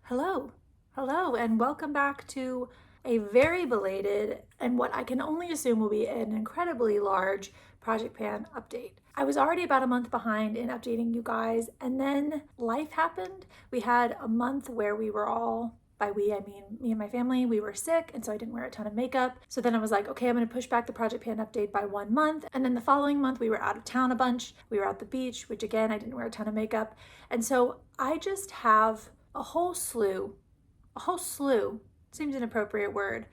Hello, hello, and welcome back to a very belated and what I can only assume will be an incredibly large project pan update. I was already about a month behind in updating you guys, and then life happened. We had a month where we were all, by we I mean me and my family, we were sick, and so I didn't wear a ton of makeup. So then I was like, okay, I'm gonna push back the project pan update by 1 month. And then the following month we were out of town a bunch. We were at the beach, which again, I didn't wear a ton of makeup. And so I just have a whole slew, seems an appropriate word,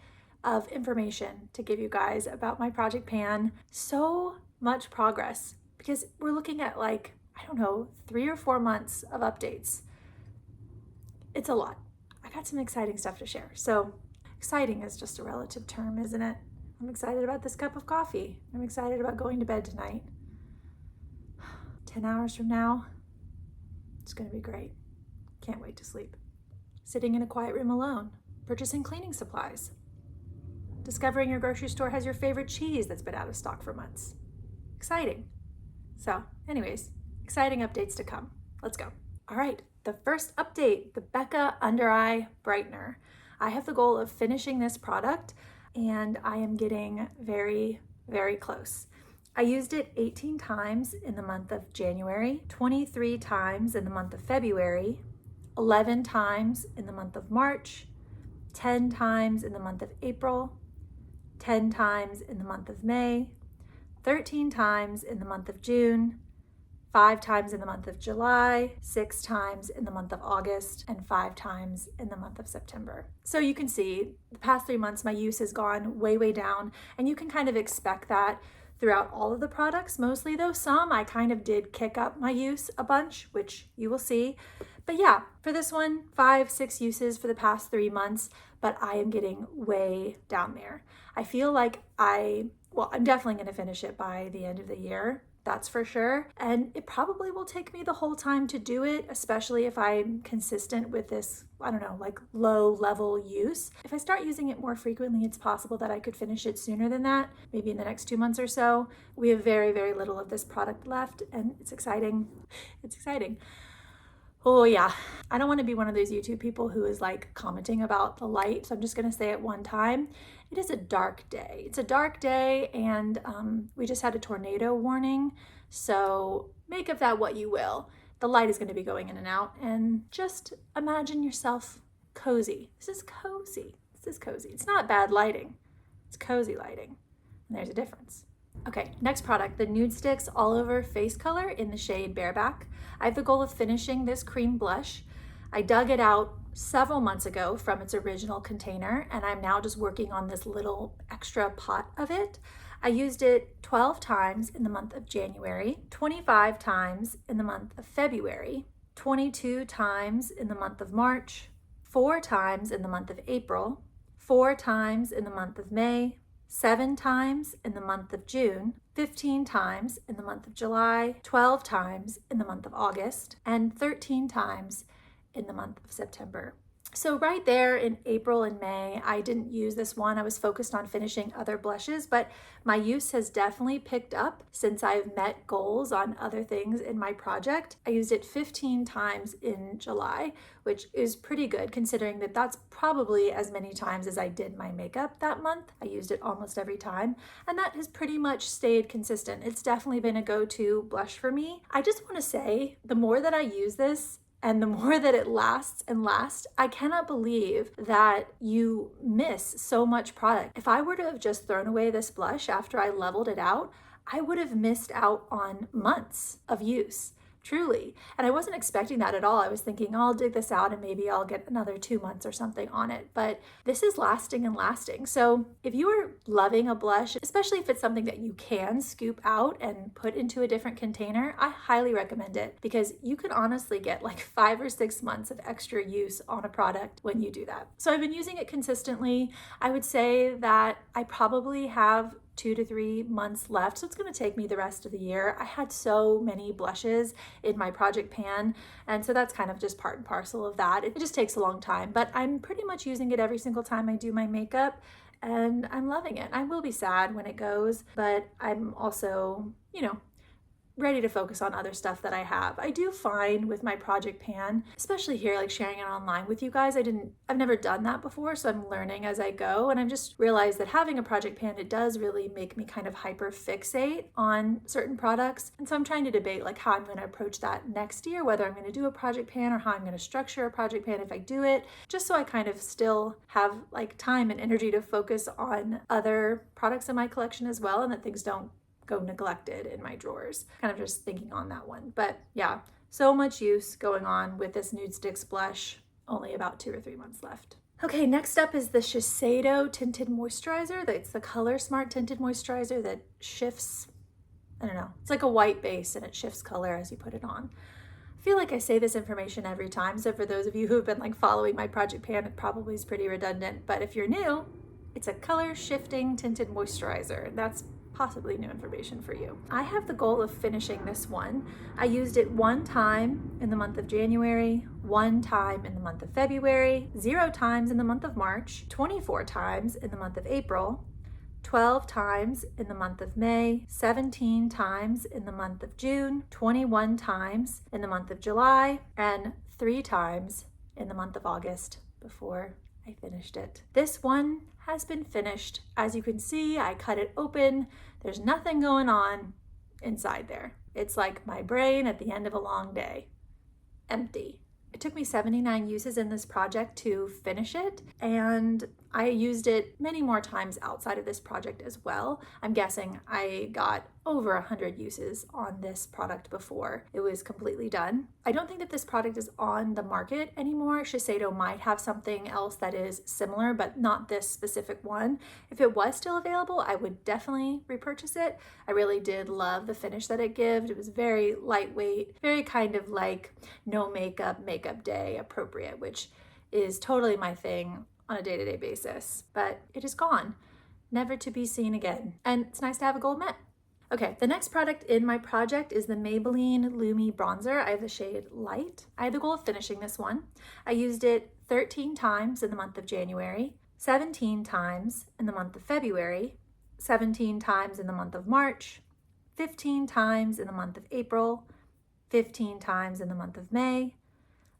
of information to give you guys about my project pan. So much progress because we're looking at like, I don't know, 3 or 4 months of updates. It's a lot. I got some exciting stuff to share. So exciting is just a relative term, isn't it? I'm excited about this cup of coffee. I'm excited about going to bed tonight. 10 hours from now, it's gonna be great. Can't wait to sleep. Sitting in a quiet room alone, purchasing cleaning supplies, discovering your grocery store has your favorite cheese that's been out of stock for months. Exciting. So anyways, exciting updates to come. Let's go. All right, the first update, the Becca Under Eye Brightener. I have the goal of finishing this product and I am getting very, very close. I used it 18 times in the month of January, 23 times in the month of February, 11 times in the month of March, 10 times in the month of April, 10 times in the month of May, 13 times in the month of June, 5 times in the month of July, 6 times in the month of August, and 5 times in the month of September. So you can see the past 3 months, my use has gone way, way down, and you can kind of expect that throughout all of the products, mostly though some I kind of did kick up my use a bunch, which you will see. But yeah, for this one, 5, 6 uses for the past 3 months, but I am getting way down there. I feel like I'm definitely going to finish it by the end of the year. That's for sure. And it probably will take me the whole time to do it, especially if I'm consistent with this, I don't know, like low level use. If I start using it more frequently, it's possible that I could finish it sooner than that, maybe in the next 2 months or so. We have very, very little of this product left and it's exciting. It's exciting. Oh yeah, I don't want to be one of those YouTube people who is like commenting about the light, so I'm just going to say it one time. It is a dark day. It's a dark day and we just had a tornado warning, so make of that what you will. The light is going to be going in and out, and just imagine yourself cozy. This is cozy. This is cozy. It's not bad lighting. It's cozy lighting, and there's a difference. Okay, next product, the Nudestix All Over Face Color in the shade Bareback. I have the goal of finishing this cream blush. I dug it out several months ago from its original container, and I'm now just working on this little extra pot of it. I used it 12 times in the month of January, 25 times in the month of February, 22 times in the month of March, 4 times in the month of April, 4 times in the month of May, 7 times in the month of June, 15 times in the month of July, 12 times in the month of August, and 13 times in the month of September. So right there in April and May, I didn't use this one. I was focused on finishing other blushes, but my use has definitely picked up since I've met goals on other things in my project. I used it 15 times in July, which is pretty good considering that that's probably as many times as I did my makeup that month. I used it almost every time, and that has pretty much stayed consistent. It's definitely been a go-to blush for me. I just want to say, the more that I use this, and the more that it lasts and lasts, I cannot believe that you miss so much product. If I were to have just thrown away this blush after I leveled it out, I would have missed out on months of use. Truly. And I wasn't expecting that at all. I was thinking, oh, I'll dig this out and maybe I'll get another 2 months or something on it. But this is lasting and lasting. So if you are loving a blush, especially if it's something that you can scoop out and put into a different container, I highly recommend it because you could honestly get like 5 or 6 months of extra use on a product when you do that. So I've been using it consistently. I would say that I probably have 2 to 3 months left, so it's going to take me the rest of the year. I had so many blushes in my project pan, and so that's kind of just part and parcel of that. It just takes a long time, but I'm pretty much using it every single time I do my makeup, and I'm loving it. I will be sad when it goes, but I'm also, ready to focus on other stuff that I have. I do find with my project pan, especially here, like sharing it online with you guys, I've never done that before, so I'm learning as I go, and I've just realized that having a project pan, it does really make me kind of hyper fixate on certain products. And so I'm trying to debate like how I'm going to approach that next year, whether I'm going to do a project pan or how I'm going to structure a project pan if I do it, just so I kind of still have like time and energy to focus on other products in my collection as well, and that things don't go neglected in my drawers. Kind of just thinking on that one. But yeah, so much use going on with this Nudestix blush. Only about 2 or 3 months left. Okay, next up is the Shiseido Tinted Moisturizer. It's the Color Smart Tinted Moisturizer that shifts, I don't know, it's like a white base and it shifts color as you put it on. I feel like I say this information every time, so for those of you who have been like following my project pan, it probably is pretty redundant, but if you're new, it's a color shifting tinted moisturizer. That's possibly new information for you. I have the goal of finishing this one. I used it 1 time in the month of January, 1 time in the month of February, 0 times in the month of March, 24 times in the month of April, 12 times in the month of May, 17 times in the month of June, 21 times in the month of July, and 3 times in the month of August before I finished it. This one has been finished. As you can see, I cut it open. There's nothing going on inside there. It's like my brain at the end of a long day. Empty. It took me 79 uses in this project to finish it, and I used it many more times outside of this project as well. I'm guessing I got over 100 uses on this product before it was completely done. I don't think that this product is on the market anymore. Shiseido might have something else that is similar, but not this specific one. If it was still available, I would definitely repurchase it. I really did love the finish that it gives. It was very lightweight, very kind of like no makeup day appropriate, which is totally my thing on a day-to-day basis, but it is gone, never to be seen again. And it's nice to have a gold matte. Okay, the next product in my project is the Maybelline Lumi Bronzer. I have the shade Light. I had the goal of finishing this one. I used it 13 times in the month of January, 17 times in the month of February, 17 times in the month of March, 15 times in the month of April, 15 times in the month of May,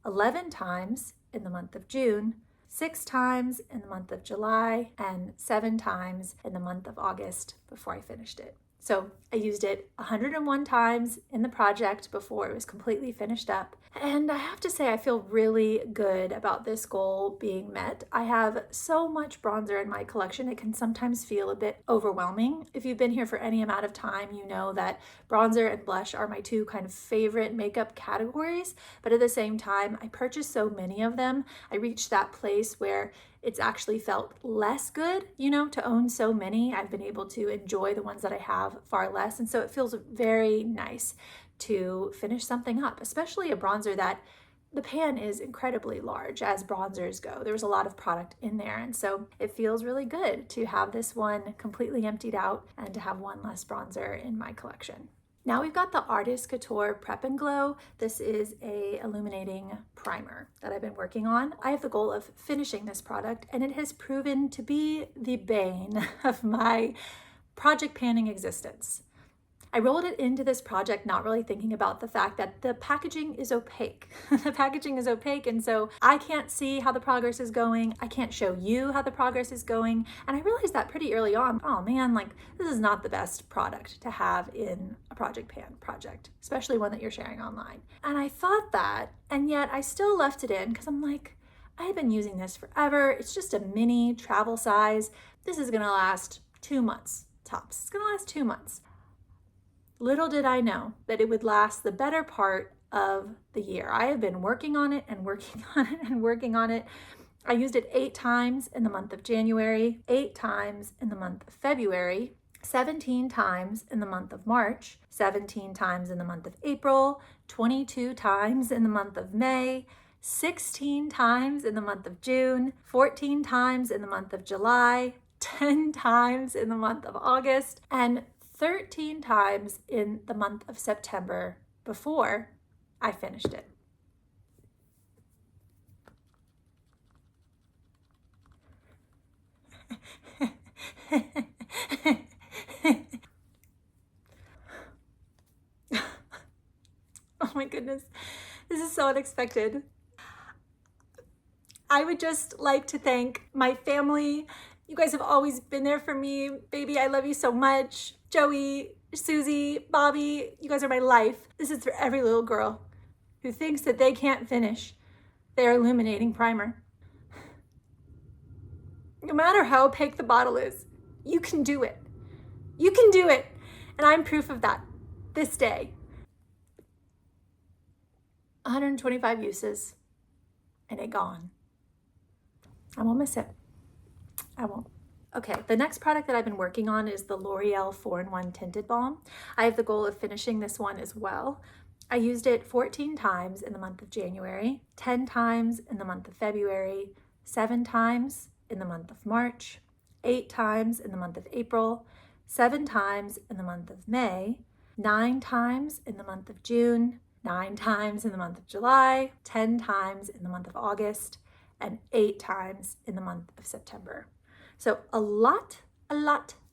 11 times in the month of June, 6 times in the month of July, and 7 times in the month of August before I finished it. So I used it 101 times in the project before it was completely finished up. And I have to say, I feel really good about this goal being met. I have so much bronzer in my collection, it can sometimes feel a bit overwhelming. If you've been here for any amount of time, you know that bronzer and blush are my 2 kind of favorite makeup categories. But at the same time, I purchased so many of them. I reached that place where it's actually felt less good, to own so many. I've been able to enjoy the ones that I have far less. And so it feels very nice to finish something up, especially a bronzer that the pan is incredibly large as bronzers go. There's a lot of product in there. And so it feels really good to have this one completely emptied out and to have one less bronzer in my collection. Now we've got the Artist Couture Prep and Glow. This is a illuminating primer that I've been working on. I have the goal of finishing this product, and it has proven to be the bane of my project panning existence. I rolled it into this project not really thinking about the fact that the packaging is opaque. The packaging is opaque, and so I can't see how the progress is going. I can't show you how the progress is going. And I realized that pretty early on. Oh man, this is not the best product to have in a project pan project, especially one that you're sharing online. And I thought that, and yet I still left it in because I'm like, I've been using this forever. It's just a mini travel size. This is gonna last 2 months tops. It's gonna last 2 months. Little did I know that it would last the better part of the year. I have been working on it and working on it and working on it. I used it 8 times in the month of January, 8 times in the month of February, 17 times in the month of March, 17 times in the month of April, 22 times in the month of May, 16 times in the month of June, 14 times in the month of July, 10 times in the month of August, and 13 times in the month of September before I finished it. Oh my goodness, this is so unexpected. I would just like to thank my family. You guys have always been there for me. Baby, I love you so much. Joey, Susie, Bobby, you guys are my life. This is for every little girl who thinks that they can't finish their illuminating primer. No matter how opaque the bottle is, you can do it. You can do it. And I'm proof of that this day. 125 uses and it gone. I won't miss it. I won't. Okay, the next product that I've been working on is the L'Oreal 4-in-1 Tinted Balm. I have the goal of finishing this one as well. I used it 14 times in the month of January, 10 times in the month of February, 7 times in the month of March, 8 times in the month of April, 7 times in the month of May, 9 times in the month of June, 9 times in the month of July, 10 times in the month of August, and 8 times in the month of September. So a lot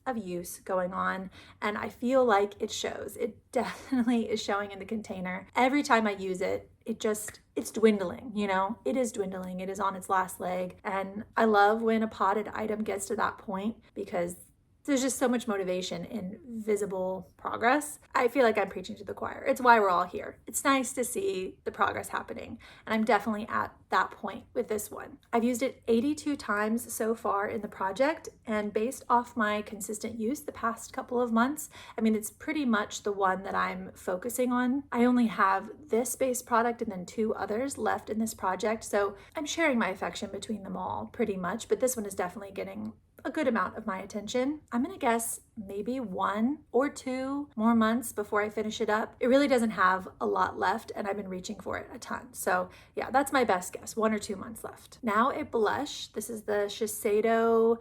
of use going on, and I feel like it shows. It definitely is showing in the container. Every time I use it, it's dwindling, you know? It is dwindling. It is on its last leg. And I love when a potted item gets to that point because there's just so much motivation in visible progress. I feel like I'm preaching to the choir. It's why we're all here. It's nice to see the progress happening. And I'm definitely at that point with this one. I've used it 82 times so far in the project. And based off my consistent use the past couple of months, I mean, it's pretty much the one that I'm focusing on. I only have this base product and then 2 others left in this project. So I'm sharing my affection between them all pretty much, but this one is definitely getting a good amount of my attention. I'm gonna guess maybe 1 or 2 more months before I finish it up. It really doesn't have a lot left and I've been reaching for it a ton. So yeah, that's my best guess, 1 or 2 months left. Now a blush. This is the Shiseido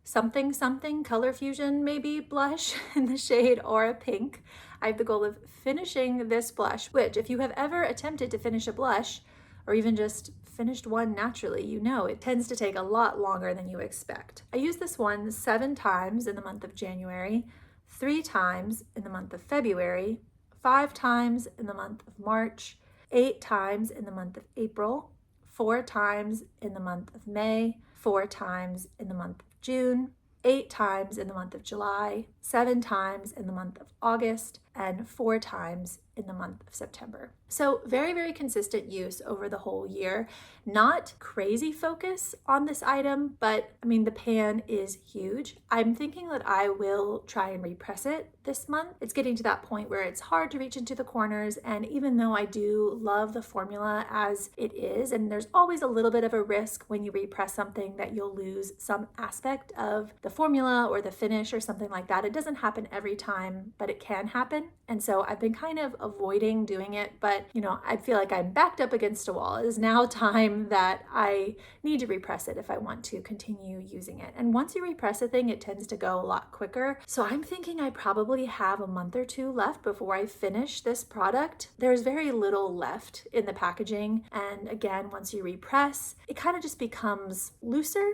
something color fusion maybe blush in the shade Aura Pink. I have the goal of finishing this blush, which if you have ever attempted to finish a blush or even just finished one naturally, you know it tends to take a lot longer than you expect. I used this one 7 times in the month of January, 3 times in the month of February, 5 times in the month of March, 8 times in the month of April, 4 times in the month of May, 4 times in the month of June, 8 times in the month of July, 7 times in the month of August, and 4 times in the month of September. So very consistent use over the whole year. Not crazy focus on this item, but I mean, the pan is huge. I'm thinking that I will try and repress it this month. It's getting to that point where it's hard to reach into the corners, and even though I do love the formula as it is, and there's always a little bit of a risk when you repress something that you'll lose some aspect of the formula or the finish or something like that. It doesn't happen every time, but it can happen. And so I've been kind of avoiding doing it, but you know, I feel like I'm backed up against a wall. It is now time that I need to repress it if I want to continue using it. And once you repress a thing, it tends to go a lot quicker. So I'm thinking I probably have a month or 2 left before I finish this product. There's very little left in the packaging. And again, once you repress, it kind of just becomes looser,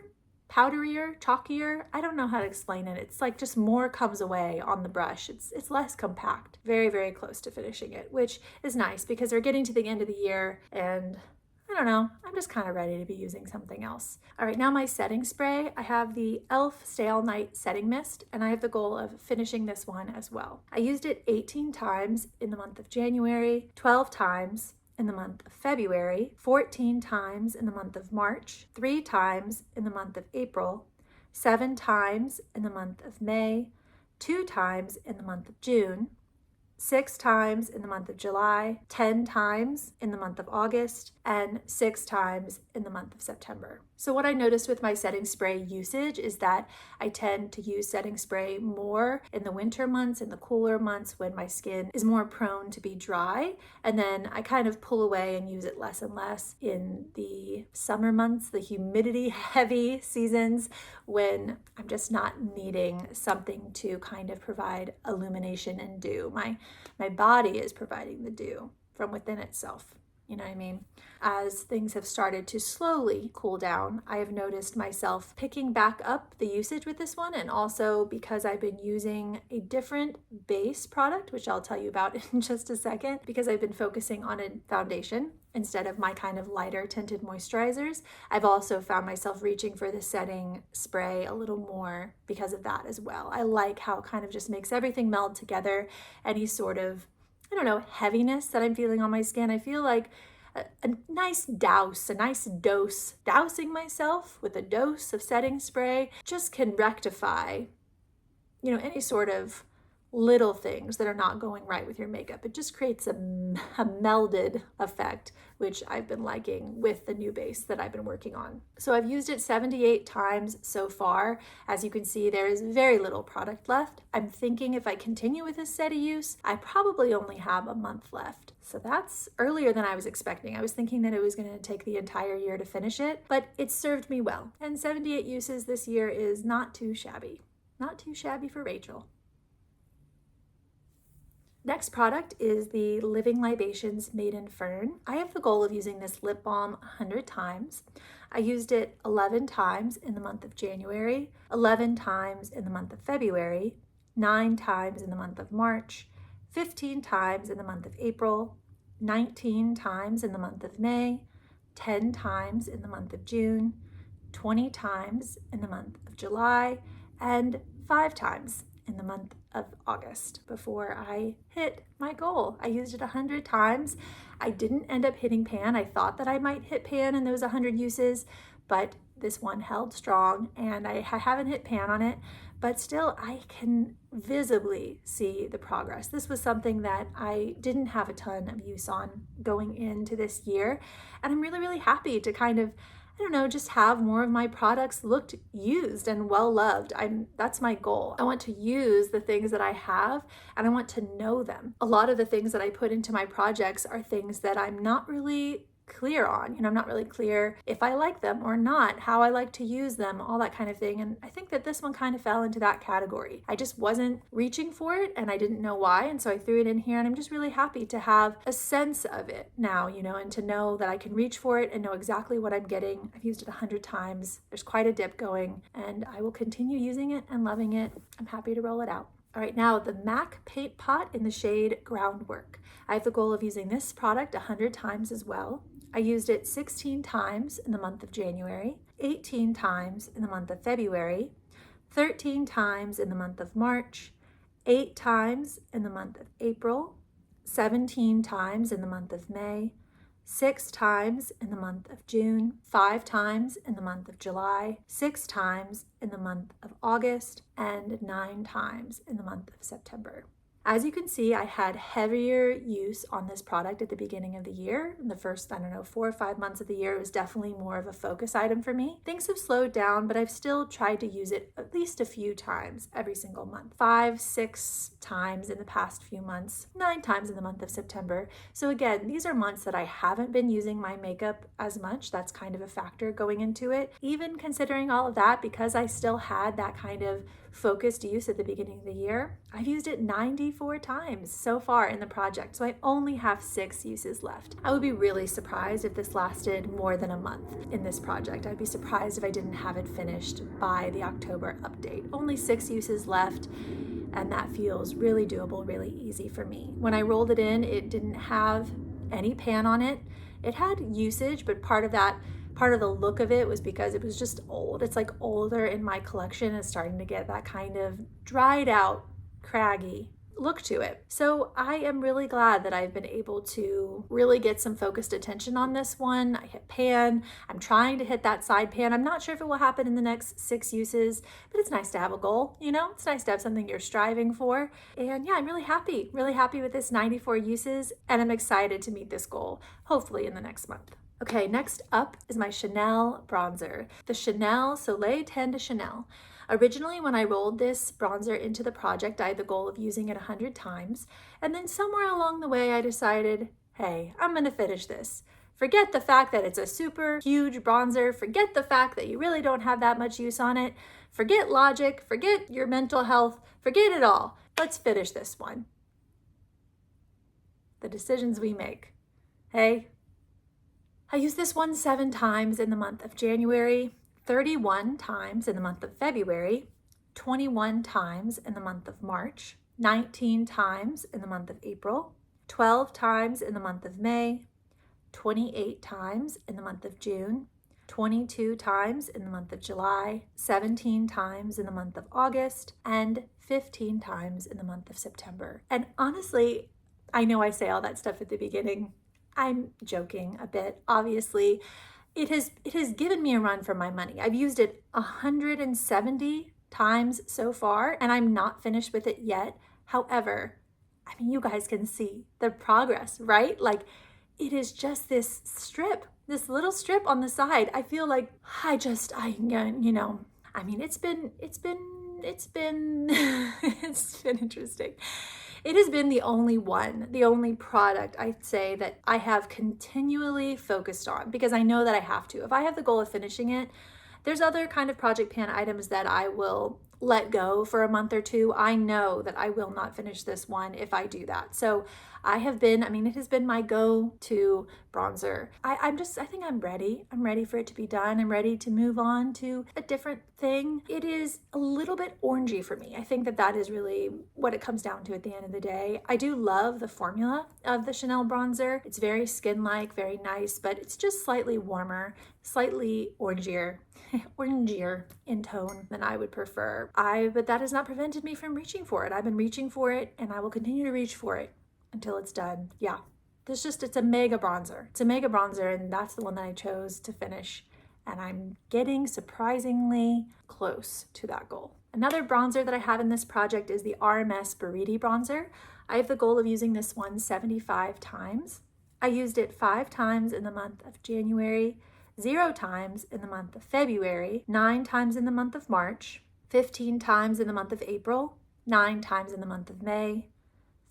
powderier, chalkier. I don't know how to explain it. It's like just more comes away on the brush. It's less compact. Very close to finishing it, which is nice because we're getting to the end of the year and I don't know, I'm just kind of ready to be using something else. All right, now my setting spray. I have the e.l.f. Stay All Night Setting Mist, and I have the goal of finishing this one as well. I used it 18 times in the month of January, 12 times in the month of February, 14 times in the month of March, 3 times in the month of April, 7 times in the month of May, 2 times in the month of June, 6 times in the month of July, 10 times in the month of August, and 6 times in the month of September. So what I noticed with my setting spray usage is that I tend to use setting spray more in the winter months, in the cooler months when my skin is more prone to be dry. And then I kind of pull away and use it less and less in the summer months, the humidity heavy seasons when I'm just not needing something to kind of provide illumination and dew. My body is providing the dew from within itself. You know what I mean? As things have started to slowly cool down, I have noticed myself picking back up the usage with this one, and also because I've been using a different base product, which I'll tell you about in just a second, because I've been focusing on a foundation instead of my kind of lighter tinted moisturizers. I've also found myself reaching for the setting spray a little more because of that as well. I like how it kind of just makes everything meld together. Any sort of, I don't know, heaviness that I'm feeling on my skin, I feel like a nice douse, a nice dose, dousing myself with a dose of setting spray just can rectify, you know, any sort of little things that are not going right with your makeup. It just creates a melded effect, which I've been liking with the new base that I've been working on. So I've used it 78 times so far. As you can see, there is very little product left. I'm thinking if I continue with this steady use, I probably only have a month left. So that's earlier than I was expecting. I was thinking that it was going to take the entire year to finish it, but it served me well. And 78 uses this year is not too shabby. Not too shabby for Rachel. Next product is the Living Libations Made in Fern. I have the goal of using this lip balm 100 times. I used it 11 times in the month of January, 11 times in the month of February, 9 times in the month of March, 15 times in the month of April, 19 times in the month of May, 10 times in the month of June, 20 times in the month of July, and 5 times in the month of August before I hit my goal. I used it 100 times. I didn't end up hitting pan. I thought that I might hit pan in those 100 uses, but this one held strong and I haven't hit pan on it, but still I can visibly see the progress. This was something that I didn't have a ton of use on going into this year, and I'm really, really happy to kind of, I don't know, just have more of my products looked used and well loved. That's my goal. I want to use the things that I have and I want to know them. A lot of the things that I put into my projects are things that I'm not really clear on. You know, I'm not really clear if I like them or not, how I like to use them, all that kind of thing. And I think that this one kind of fell into that category. I just wasn't reaching for it and I didn't know why. And so I threw it in here and I'm just really happy to have a sense of it now, you know, and to know that I can reach for it and know exactly what I'm getting. I've used it 100 times. There's quite a dip going and I will continue using it and loving it. I'm happy to roll it out. All right, now the MAC Paint Pot in the shade Groundwork. I have the goal of using this product 100 times as well. I used it 16 times in the month of January, 18 times in the month of February, 13 times in the month of March, 8 times in the month of April, 17 times in the month of May, 6 times in the month of June, 5 times in the month of July, 6 times in the month of August, and 9 times in the month of September. As you can see, I had heavier use on this product at the beginning of the year. In the first, 4 or 5 months of the year, it was definitely more of a focus item for me. Things have slowed down, but I've still tried to use it at least a few times every single month. 5, 6 times in the past few months, 9 times in the month of September. So again, these are months that I haven't been using my makeup as much. That's kind of a factor going into it. Even considering all of that, because I still had that kind of focused use at the beginning of the year, I've used it 94 times so far in the project, so I only have 6 uses left. I would be really surprised if this lasted more than a month in this project. I'd be surprised if I didn't have it finished by the October update. Only 6 uses left, and that feels really doable, really easy for me. When I rolled it in, it didn't have any pan on it. It had usage, but part of the look of it was because it was just old. It's like older in my collection. It's starting to get that kind of dried out, craggy look to it. So I am really glad that I've been able to really get some focused attention on this one. I hit pan. I'm trying to hit that side pan. I'm not sure if it will happen in the next 6 uses, but it's nice to have a goal, you know? It's nice to have something you're striving for. And yeah, I'm really happy with this 94 uses, and I'm excited to meet this goal, hopefully in the next month. Okay, next up is my Chanel bronzer, the Chanel Soleil Tan de Chanel. Originally, when I rolled this bronzer into the project, I had the goal of using it 100 times. And then somewhere along the way, I decided, hey, I'm gonna finish this. Forget the fact that it's a super huge bronzer. Forget the fact that you really don't have that much use on it. Forget logic, forget your mental health, forget it all. Let's finish this one. The decisions we make. Hey, I used this one 7 times in the month of January, 31 times in the month of February, 21 times in the month of March, 19 times in the month of April, 12 times in the month of May, 28 times in the month of June, 22 times in the month of July, 17 times in the month of August, and 15 times in the month of September. And honestly, I know I say all that stuff at the beginning. I'm joking a bit. Obviously, it has given me a run for my money. I've used it 170 times so far, and I'm not finished with it yet. However, I mean, you guys can see the progress, right? Like, it is just this strip, this little strip on the side. I feel like you know, I mean, it's been it's been interesting. It has been the only product I'd say that I have continually focused on, because I know that I have to. If I have the goal of finishing it, there's other kind of project pan items that I will let go for a month or two. I know that I will not finish this one if I do that. So it has been my go-to bronzer. I think I'm ready. I'm ready for it to be done. I'm ready to move on to a different thing. It is a little bit orangey for me. I think that is really what it comes down to at the end of the day. I do love the formula of the Chanel bronzer. It's very skin-like, very nice, but it's just slightly warmer, slightly orangier in tone than I would prefer. But that has not prevented me from reaching for it. I've been reaching for it, and I will continue to reach for it until it's done. Yeah, it's a mega bronzer. It's a mega bronzer, and that's the one that I chose to finish. And I'm getting surprisingly close to that goal. Another bronzer that I have in this project is the RMS Buriti bronzer. I have the goal of using this one 75 times. I used it 5 times in the month of January, 0 times in the month of February, 9 times in the month of March, 15 times in the month of April, 9 times in the month of May,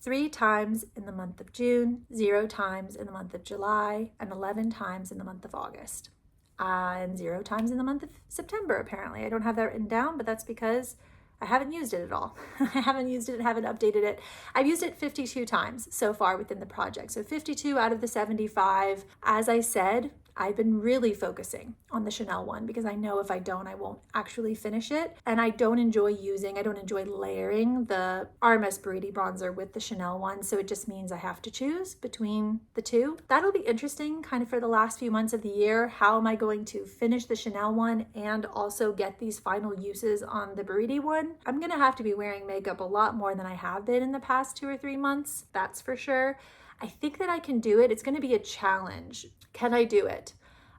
3 times in the month of June, 0 times in the month of July, and 11 times in the month of August. And 0 times in the month of September, apparently. I don't have that written down, but that's because I haven't used it at all. I haven't used it, haven't updated it. I've used it 52 times so far within the project. So 52 out of the 75. As I said, I've been really focusing on the Chanel one because I know if I don't, I won't actually finish it. And I don't enjoy layering the RMS Buriti bronzer with the Chanel one. So it just means I have to choose between the two. That'll be interesting kind of for the last few months of the year. How am I going to finish the Chanel one and also get these final uses on the Buriti one? I'm going to have to be wearing makeup a lot more than I have been in the past 2 or 3 months. That's for sure. I think that I can do it. It's going to be a challenge. Can I do it?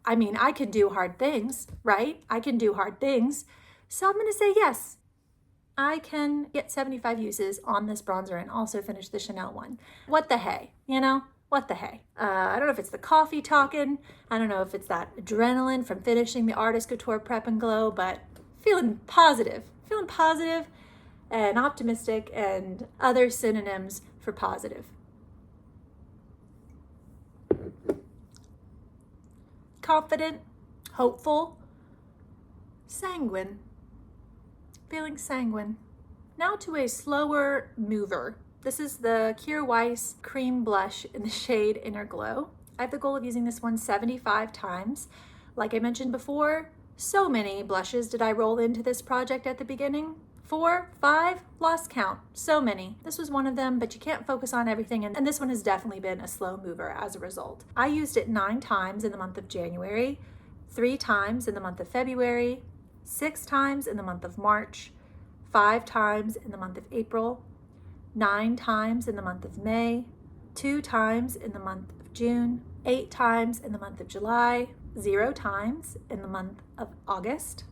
I mean, I can do hard things, right? I can do hard things. So I'm going to say yes. I can get 75 uses on this bronzer and also finish the Chanel one. What the hey, you know? What the hey? I don't know if it's the coffee talking. I don't know if it's that adrenaline from finishing the Artist Couture Prep and Glow, but feeling positive and optimistic and other synonyms for positive. Confident, hopeful, sanguine, feeling sanguine. Now to a slower mover. This is the Kjaer Weis cream blush in the shade InnerGlow. I have the goal of using this one 75 times. Like I mentioned before, so many blushes did I roll into this project at the beginning. 4, 5, lost count, so many. This was one of them, but you can't focus on everything, and this one has definitely been a slow mover as a result. I used it 9 times in the month of January, 3 times in the month of February, 6 times in the month of March, 5 times in the month of April, 9 times in the month of May, 2 times in the month of June, 8 times in the month of July, 0 times in the month of August,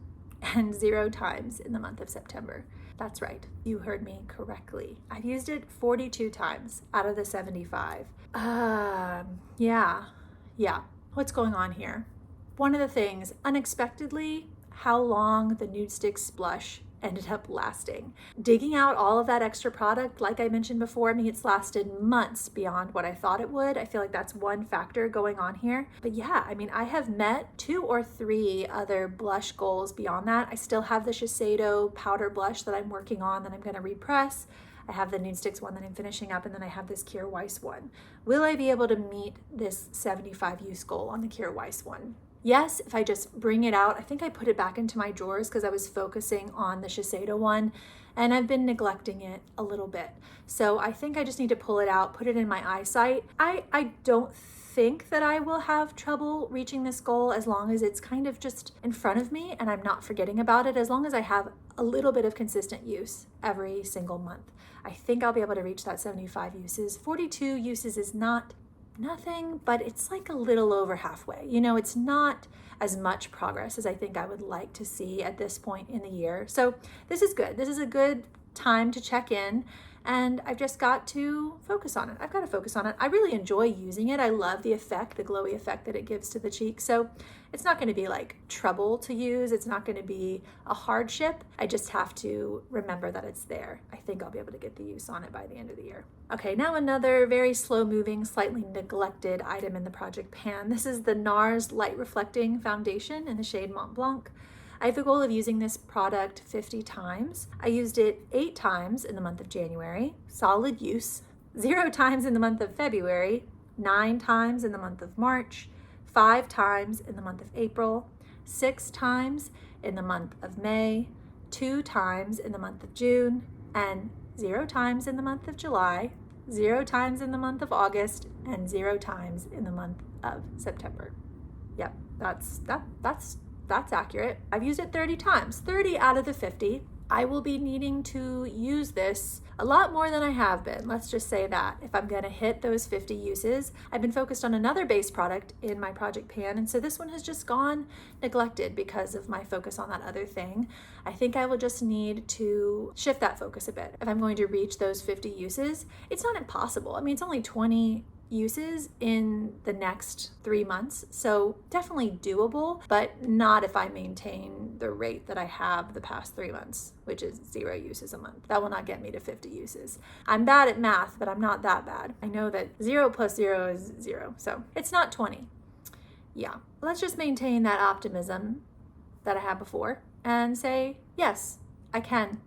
and 0 times in the month of September. That's right, you heard me correctly. I've used it 42 times out of the 75. Yeah. What's going on here? One of the things, unexpectedly, how long the Nudestix blush ended up lasting. Digging out all of that extra product, like I mentioned before, it's lasted months beyond what I thought it would. I feel like that's one factor going on here. But yeah, I have met 2 or 3 other blush goals beyond that. I still have the Shiseido powder blush that I'm working on that I'm going to repress. I have the Nudestix one that I'm finishing up, and then I have this Kjaer Weis one. Will I be able to meet this 75 use goal on the Kjaer Weis one? Yes, if I just bring it out. I think I put it back into my drawers because I was focusing on the Shiseido one, and I've been neglecting it a little bit. So I think I just need to pull it out, put it in my eyesight. I don't think that I will have trouble reaching this goal as long as it's kind of just in front of me and I'm not forgetting about it, as long as I have a little bit of consistent use every single month. I think I'll be able to reach that 75 uses. 42 uses is not nothing, but it's like a little over halfway. You know, it's not as much progress as I think I would like to see at this point in the year. So this is good. This is a good time to check in, and I've just got to focus on it. I've got to focus on it. I really enjoy using it. I love the effect, the glowy effect that it gives to the cheek. So it's not going to be like trouble to use. It's not going to be a hardship. I just have to remember that it's there. I think I'll be able to get the use on it by the end of the year. Okay, now another very slow moving, slightly neglected item in the project pan. This is the Nars Light Reflecting Foundation in the shade Mont Blanc. I have the goal of using this product 50 times. I used it 8 times in the month of January, solid use, 0 times in the month of February, 9 times in the month of March, 5 times in the month of April, 6 times in the month of May, 2 times in the month of June, and 0 times in the month of July, 0 times in the month of August, and 0 times in the month of September. Yep, that's accurate. I've used it 30 times, 30 out of the 50. I will be needing to use this a lot more than I have been. Let's just say that if I'm going to hit those 50 uses. I've been focused on another base product in my project pan, and so this one has just gone neglected because of my focus on that other thing. I think I will just need to shift that focus a bit if I'm going to reach those 50 uses. It's not impossible. I mean, it's only 20 uses in the next 3 months, so definitely doable, but not if I maintain the rate that I have the past 3 months, which is 0 uses a month. That will not get me to 50 uses. I'm bad at math, but I'm not that bad. I know that 0 plus 0 is 0, so it's not 20. Yeah, let's just maintain that optimism that I had before and say, yes, I can.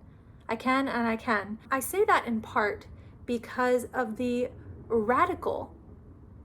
I can and I can. I say that in part because of the radical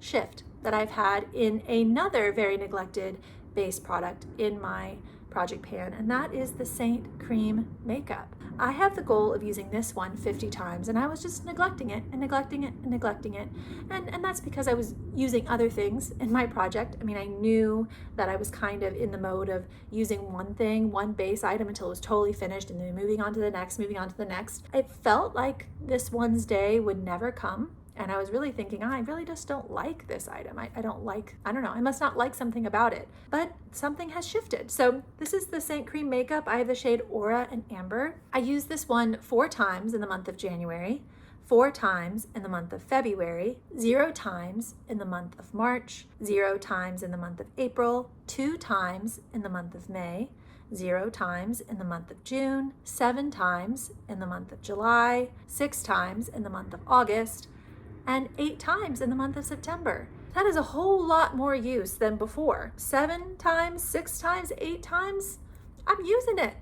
shift that I've had in another very neglected base product in my project pan, and that is the Seint cream makeup. I have the goal of using this one 50 times, and I was just neglecting it and neglecting it and neglecting it, and that's because I was using other things in my project. I mean, I knew that I was kind of in the mode of using one thing, one base item until it was totally finished, and then moving on to the next, moving on to the next. It felt like this one's day would never come. And I was really thinking, I really just don't like this item. I don't know, I must not like something about it. But something has shifted. So this is the Seint Cream Makeup. I have the shade Aura and Amber. I used this one 4 times in the month of January, 4 times in the month of February, 0 times in the month of March, 0 times in the month of April, 2 times in the month of May, 0 times in the month of June, 7 times in the month of July, 6 times in the month of August, and 8 times in the month of September. That is a whole lot more use than before. 7 times, 6 times, 8 times, I'm using it.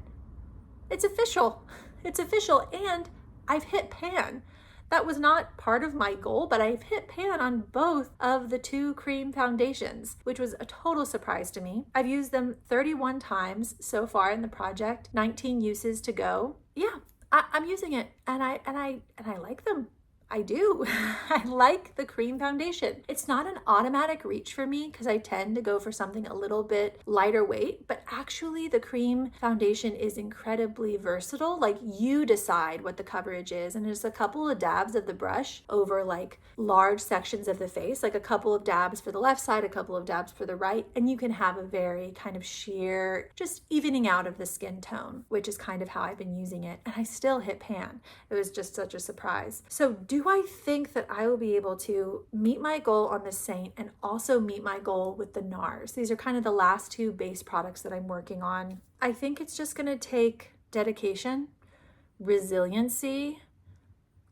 It's official. It's official, and I've hit pan. That was not part of my goal, but I've hit pan on both of the 2 cream foundations, which was a total surprise to me. I've used them 31 times so far in the project, 19 uses to go. Yeah, I'm using it, and I like them. I do. I like the cream foundation. It's not an automatic reach for me because I tend to go for something a little bit lighter weight, but actually the cream foundation is incredibly versatile. Like, you decide what the coverage is, and there's a couple of dabs of the brush over like large sections of the face, like a couple of dabs for the left side, a couple of dabs for the right, and you can have a very kind of sheer, just evening out of the skin tone, which is kind of how I've been using it, and I still hit pan. It was just such a surprise. So do I think that I will be able to meet my goal on the Seint and also meet my goal with the Nars? These are kind of the last 2 base products that I'm working on. I think it's just going to take dedication, resiliency,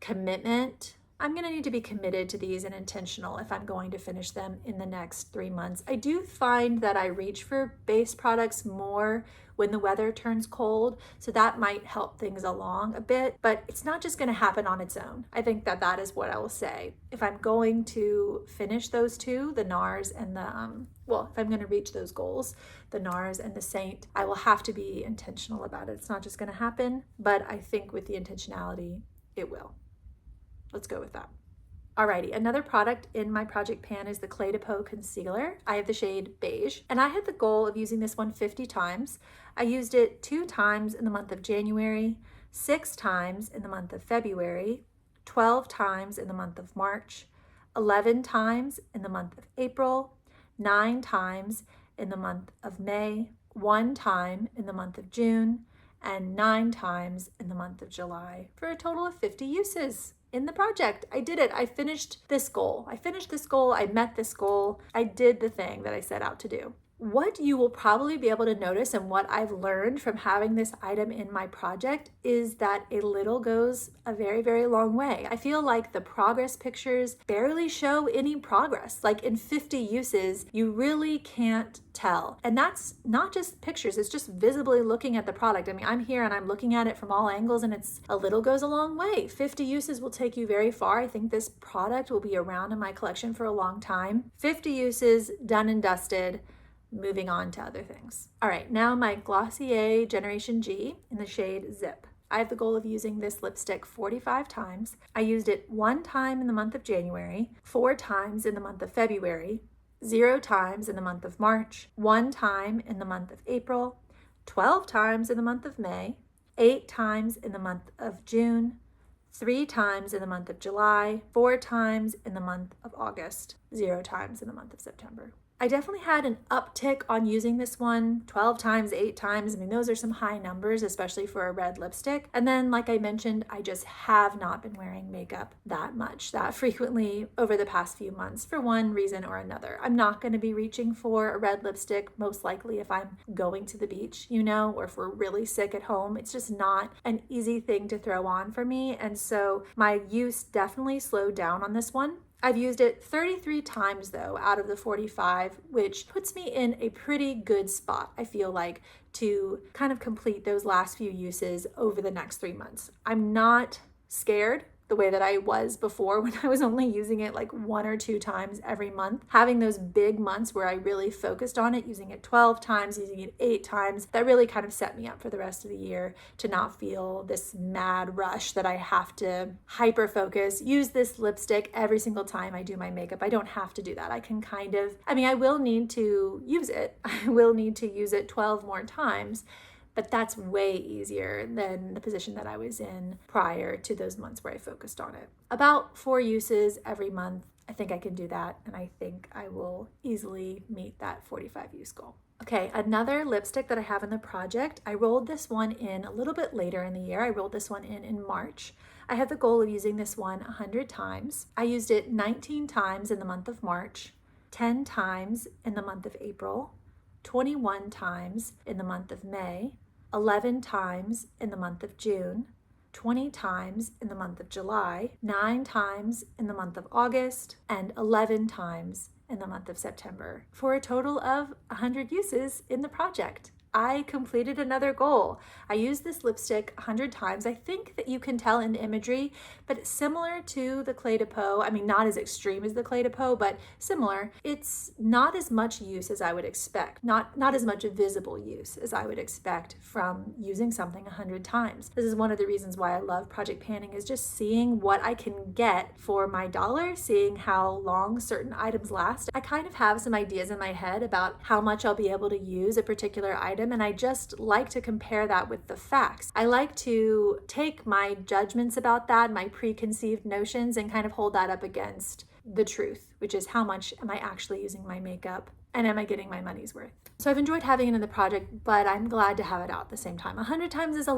commitment, I'm gonna need to be committed to these and intentional if I'm going to finish them in the next 3 months. I do find that I reach for base products more when the weather turns cold, so that might help things along a bit, but it's not just gonna happen on its own. I think that that is what I will say. If I'm going to finish those two, the Nars and the, well, if I'm gonna reach those goals, the Nars and the Seint, I will have to be intentional about it. It's not just gonna happen, but I think with the intentionality, it will. Let's go with that. Alrighty, another product in my project pan is the Clé de Peau Concealer. I have the shade Beige, and I had the goal of using this one 50 times. I used it 2 times in the month of January, 6 times in the month of February, 12 times in the month of March, 11 times in the month of April, 9 times in the month of May, 1 time in the month of June, and 9 times in the month of July, for a total of 50 uses. In the project, I did it. I finished this goal. I met this goal. I did the thing that I set out to do. What you will probably be able to notice, and what I've learned from having this item in my project, is that a little goes a very, very long way. I feel like the progress pictures barely show any progress. Like in 50 uses, you really can't tell. And that's not just pictures, it's just visibly looking at the product. I mean, I'm here and I'm looking at it from all angles, and it's a little goes a long way. 50 uses will take you very far. I think this product will be around in my collection for a long time. 50 uses, done and dusted. Moving on to other things. All right, now my Glossier Generation G in the shade Zip. I have the goal of using this lipstick 45 times. I used it 1 time in the month of January, 4 times in the month of February, 0 times in the month of March, 1 time in the month of April, 12 times in the month of May, 8 times in the month of June, 3 times in the month of July, 4 times in the month of August, 0 times in the month of September. I definitely had an uptick on using this one 12 times, 8 times. I mean, those are some high numbers, especially for a red lipstick. And then, like I mentioned, I just have not been wearing makeup that frequently over the past few months for one reason or another. I'm not going to be reaching for a red lipstick, most likely if I'm going to the beach, or if we're really sick at home. It's just not an easy thing to throw on for me. And so my use definitely slowed down on this one. I've used it 33 times though out of the 45, which puts me in a pretty good spot, I feel like, to kind of complete those last few uses over the next 3 months. I'm not scared the way that I was before when I was only using it like 1 or 2 times every month. Having those big months where I really focused on it, using it 12 times, using it 8 times, that really kind of set me up for the rest of the year to not feel this mad rush that I have to hyper focus, use this lipstick every single time I do my makeup. I don't have to do that. I can I will need to use it. I will need to use it 12 more times. But that's way easier than the position that I was in prior to those months where I focused on it. About 4 uses every month. I think I can do that, and I think I will easily meet that 45 use goal. Okay, another lipstick that I have in the project, I rolled this one in a little bit later in the year. I rolled this one in March. I have the goal of using this one 100 times. I used it 19 times in the month of March, 10 times in the month of April, 21 times in the month of May, 11 times in the month of June, 20 times in the month of July, 9 times in the month of August, and 11 times in the month of September, for a total of 100 uses in the project. I completed another goal. I used this lipstick 100 times. I think that you can tell in the imagery, but it's similar to the Clé de Peau. I mean, not as extreme as the Clé de Peau, but similar. It's not as much use as I would expect, not as much visible use as I would expect from using something 100 times. This is one of the reasons why I love project panning, is just seeing what I can get for my dollar, seeing how long certain items last. I kind of have some ideas in my head about how much I'll be able to use a particular item, and I just like to compare that with the facts. I like to take my judgments about that, my preconceived notions, and kind of hold that up against the truth, which is how much am I actually using my makeup and am I getting my money's worth? So I've enjoyed having it in the project, but I'm glad to have it out at the same time. 100 times is a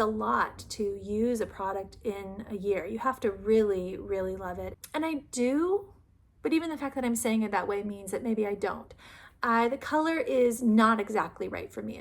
lot to use a product in a year. You have to really, really love it. And I do, but even the fact that I'm saying it that way means that maybe I don't. The color is not exactly right for me.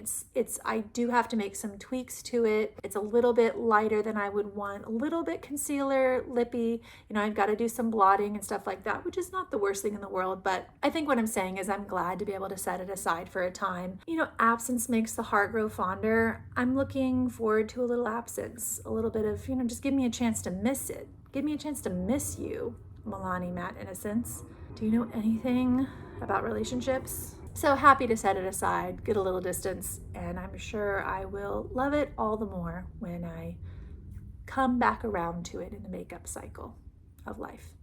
I do have to make some tweaks to it. It's a little bit lighter than I would want, a little bit concealer, lippy. You know, I've got to do some blotting and stuff like that, which is not the worst thing in the world. But I think what I'm saying is I'm glad to be able to set it aside for a time. You know, absence makes the heart grow fonder. I'm looking forward to a little absence, a little bit of, you know, just give me a chance to miss it. Give me a chance to miss you, Milani Matte Innocence. Do you know anything about relationships? So happy to set it aside, get a little distance, and I'm sure I will love it all the more when I come back around to it in the makeup cycle of life.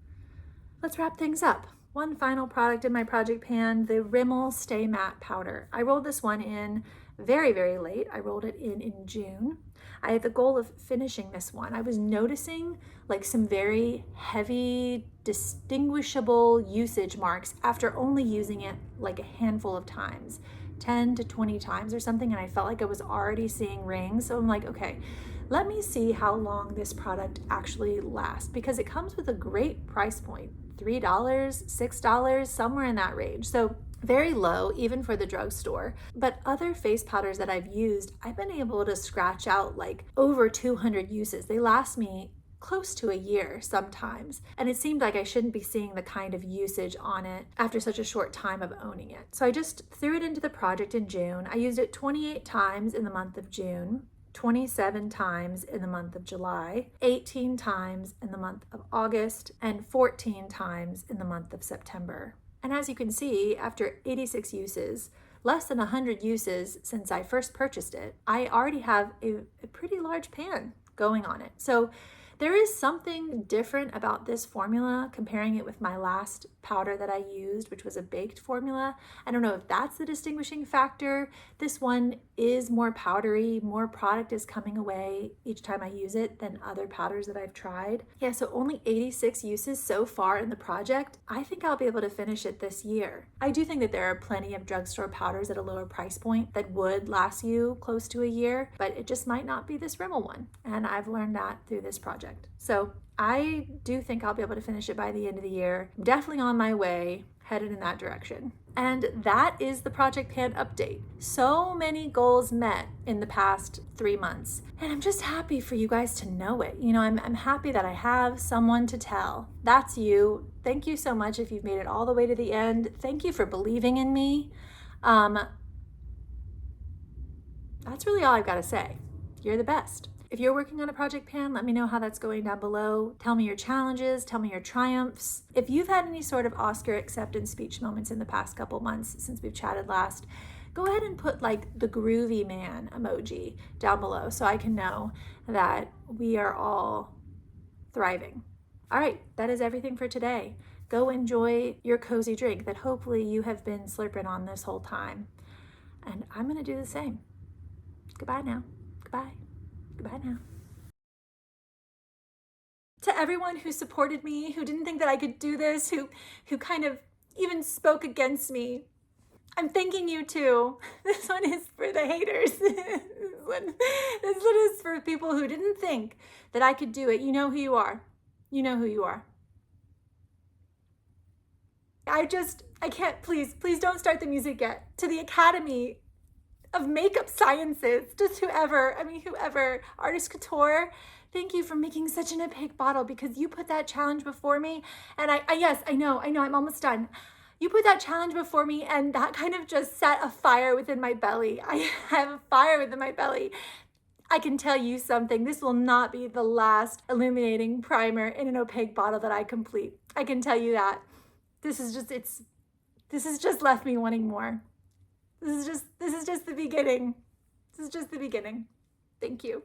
Let's wrap things up. One final product in my project pan, the Rimmel Stay Matte Powder. I rolled this one in very, very late. I rolled it in June. I had the goal of finishing this one. I was noticing like some very heavy, distinguishable usage marks after only using it like a handful of times, 10 to 20 times or something, and I felt like I was already seeing rings. So I'm like, okay, let me see how long this product actually lasts, because it comes with a great price point, $3, $6, somewhere in that range. So very low, even for the drugstore. But other face powders that I've used, I've been able to scratch out like over 200 uses. They last me close to a year sometimes. And it seemed like I shouldn't be seeing the kind of usage on it after such a short time of owning it. So I just threw it into the project in June. I used it 28 times in the month of June, 27 times in the month of July, 18 times in the month of August, and 14 times in the month of September. And as you can see, after 86 uses, less than 100 uses since I first purchased it, I already have a pretty large pan going on it. So there is something different about this formula comparing it with my last powder that I used, which was a baked formula. I don't know if that's the distinguishing factor. This one is more powdery, more product is coming away each time I use it than other powders that I've tried. Yeah, so only 86 uses so far in the project. I think I'll be able to finish it this year. I do think that there are plenty of drugstore powders at a lower price point that would last you close to a year, but it just might not be this Rimmel one. And I've learned that through this project. So I do think I'll be able to finish it by the end of the year. I'm definitely on my way, headed in that direction. And that is the Project Pan update. So many goals met in the past 3 months. And I'm just happy for you guys to know it. You know, I'm happy that I have someone to tell. That's you. Thank you so much if you've made it all the way to the end. Thank you for believing in me. That's really all I've got to say. You're the best. If you're working on a project pan, let me know how that's going down below. Tell me your challenges, tell me your triumphs. If you've had any sort of Oscar acceptance speech moments in the past couple months since we've chatted last, go ahead and put like the groovy man emoji down below so I can know that we are all thriving. All right, that is everything for today. Go enjoy your cozy drink that hopefully you have been slurping on this whole time. And I'm gonna do the same. Goodbye now. Goodbye. Goodbye now. To everyone who supported me, who didn't think that I could do this, who kind of even spoke against me, I'm thanking you too. This one is for the haters. This one is for people who didn't think that I could do it. You know who you are. You know who you are. I can't, please don't start the music yet. To the Academy of Makeup Sciences, just whoever, Artist Couture, thank you for making such an opaque bottle, because you put that challenge before me, and yes, I know, I'm almost done. You put that challenge before me, and that kind of just set a fire within my belly. I have a fire within my belly. I can tell you something, this will not be the last illuminating primer in an opaque bottle that I complete. I can tell you that. This has just left me wanting more. This is just the beginning. This is just the beginning. Thank you.